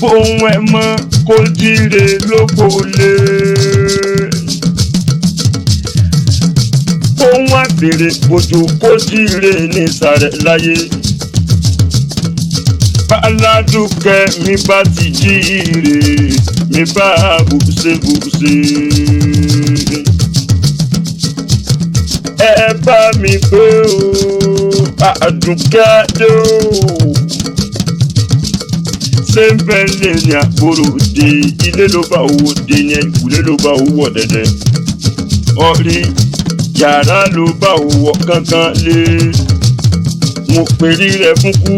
bóun ẹ̀ mọ́ kó jíire lógbólé. Bóun wá bèrè bójú kó jíire nísàlẹ̀ láyé. Aládùkẹ́ mi bá ti jíire mi bá bùṣebùṣe. Ẹ bá mi pé o Àdùkẹ́ adé o. Ṣé ń bẹ lè ní àpòrò dé ilé ló bá owó dé ní ìkúlé ló bá owó dẹ̀dẹ̀. Ọ̀rí yàrá ló bá owó kankan lé. Mo pèrí rẹ̀ fún kú.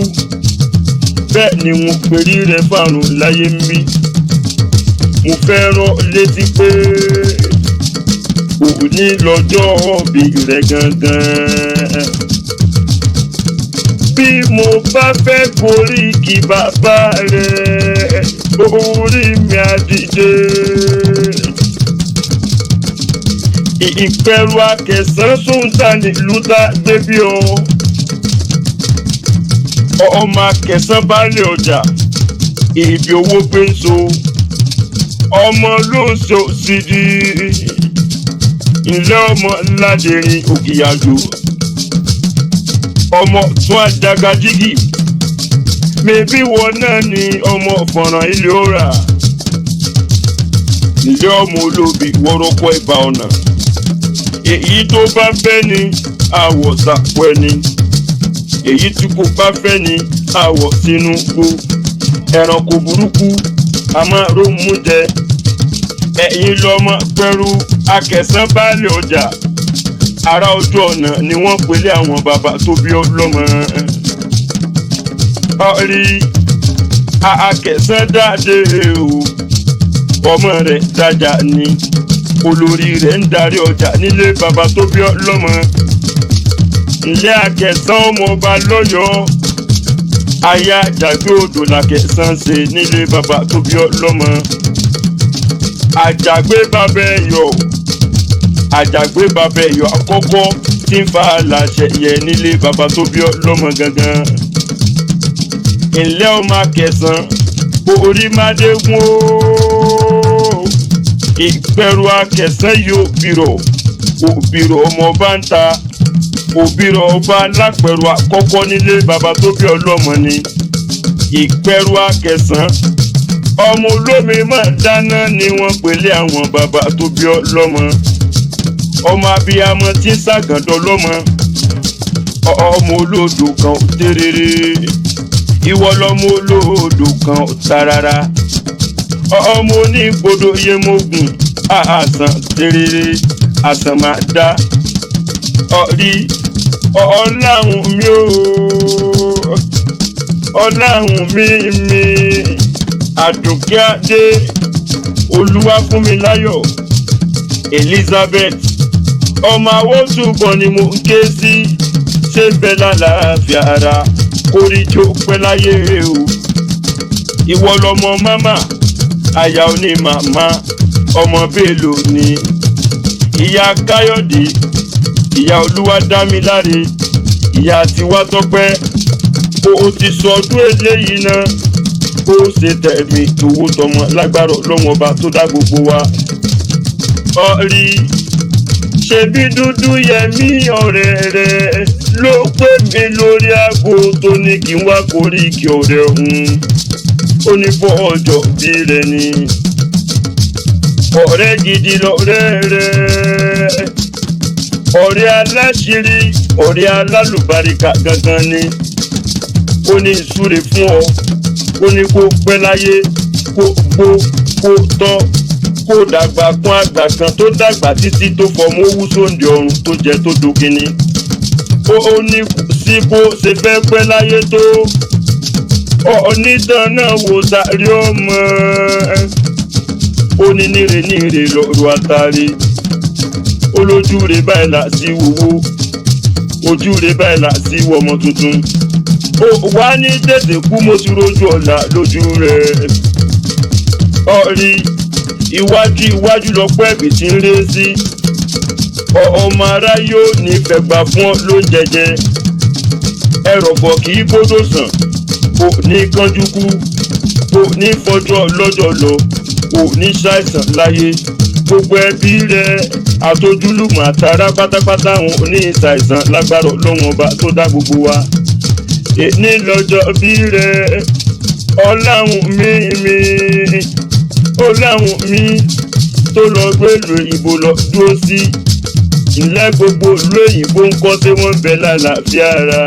Bẹ́ẹ̀ ni mo pèrí rẹ̀ fàrùn láyé mi. Mo fẹ́ rán létí pé òní lọ́jọ́ òbí rẹ̀ gangan. Bí mo bá fẹ́ gorí kí bàbá rẹ̀ orí mi á dìde. Ìpẹ̀rù Akẹ̀sán sóńtà nílùú tá gbé bí o. Ọmọ Akẹ̀sán baálé ọjà ibi owó gbé ń so. Ọmọ ló ń so sídi ilé ọmọ Ládẹ̀rín Òkìyàjò. Ọmọ tún Àjàgàjìgì mẹ́bí wọn náà ni ọmọ fọ̀nà ilé ọ̀rà. Ilé ọmọ olóbi wọ́rọ́kọ́ ìbá ọ̀nà. Èyí tó bá fẹ́ ni àwọ̀ sàpọ̀ ẹni. Èyí tí kò bá fẹ́ ni àwọ̀ sínú gbó. Ẹranko burúkú a máa rómú jẹ. Ẹ̀yin lọ́mọ pẹ̀rú Akẹ̀sán baálé ọjà. Ará ojú ọ̀nà ni wọ́n pèlé àwọn bàbá tó bí ọlọ́mọ. Ọ̀rí Akẹ̀sán dáadé o. Ọmọ rẹ̀ dájà ni. Olórí rẹ̀ ń darí ọjà nílé bàbá tó bí ọlọ́mọ. Ilé Akẹ̀sán ọmọọba lọ́yọ̀ọ́. Ayé Àjàgbé odò l'Akẹ̀sán ṣe nílé bàbá tó bí ọlọ́mọ. Àjàgbé bàbá ẹ̀yọ̀. Àjàgbé bàbá ẹ̀yọ̀ àkọ́kọ́ tí ń fa àlàṣẹ yẹ nílé bàbá tó bí ọlọ́mọ gangan. Ilé ọmọ Akẹ̀sán orí máde gún o. Ìpẹ̀rù Akẹ̀sán yóò bìrọ̀. Òbìrọ̀ ọmọ bá ń ta. Òbírọ̀ ọba lápẹ̀rù àkọ́kọ́ nílé bàbá tó bí ọlọ́mọ ni. Ìpẹ̀rù Akẹ̀sán ọmọ olómi máa dáná ni wọ́n pèlé àwọn bàbá tó bí ọlọ́mọ. Ọmọ abiyamọ tí ń ṣàgàndọ̀ lọ́mọ. Ọmọ olódò kan téréré. Ìwọ lọmọ olódò kan tarara. Ọmọ onígbodò Yemọ̀gùn àsàn téréré àsàn máa dá. Ọ̀rí ọ̀làhùn mi o. Ọ̀làhùn mi Àdùkẹ́ adé Olúwafúnmiláyọ̀ Elizabeth ọmọ Awótúbọ̀ ni mo ń ké sí. Ṣé bẹ́ẹ̀ lálàáfíà ara kórìjó pẹ́ láyé o. Ìwọ lọmọ mámà aya oní màmá ọmọ Bello ni. Ìyá Káyọ̀dé ìyá Olúwadámiláre ìyá Tiwátọ́pẹ́. O ti sọ ọdún eléyìí náà. Ó ṣe tẹ̀mí tòwó tọmọ lágbára Ọlọ́run ọba tó dá gbogbo wa. Ọ̀rí ṣebí dúdú yẹmí ọ̀rẹ́ rẹ̀ ló pè mí lórí aago tó ní kí n wá koríki ọ̀rẹ́ òun. Ó ní fọ́ ọjọ́ bí rẹ̀ ni. Ọ̀rẹ́ gidi lọ̀rẹ́ rẹ̀. Ọ̀rẹ́ aláṣírí ọ̀rẹ́ alálùbáríkà gangan ni. Ó ní ìsúre fún ọ. Ó ní kó pẹ́ láyé kó gbó kó tọ́ kó dàgbà kún àgbà kan tó dàgbà títí tó fọmọ owú sóńdè ọrùn tó jẹ tó dókínní. Ó ní sí bó ṣe fẹ́ pẹ́ láyé tó. Onídàn náà wò sáré ọmọ. Ó ní níre lọ́rọ̀ àtàrí. Olójú rẹ̀ báyìí là sí wòwó. Ojú rẹ̀ báyìí là sí wọmọ tuntun. Ó wá ní tètè kú mo ti rojú ọ̀la lójú rẹ̀. Ọ̀rí iwájú lọ́pọ̀ ẹ̀bì tí ń ré sí. Ọmọ ará yóò nífẹ̀ẹ́ gbà fún ọ ló ń jẹjẹ. Ẹrọ̀fọ̀ kì í bódò sàn. Kò ní kánjú kú. kò ní fọjọ́ lọ́jọ́ lọ kò ní ṣàìsàn láyé gbogbo ẹbí rẹ àtojúlùmọ̀ àtàrà pátápátá wọn ò ní ṣàìsàn lágbára Ọlọ́run ọba tó dá gbogbo wa. Èní lọ́jọ́ bí rẹ ọláhùn mi tó lọ gbèlú ìbò lọ dúró sí ilẹ̀ gbogbo ìlú òyìnbó ń kọ́ tí wọ́n bẹ lálàáfíà ara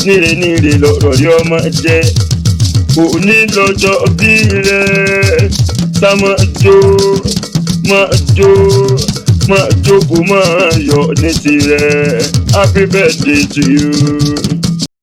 níre lọ̀rọ̀ rí ọmọ jẹ́. Òní lọ́jọ́ bí rẹ sá máa jó kó máa yọ̀ ní tirẹ̀. Happy birthday to you.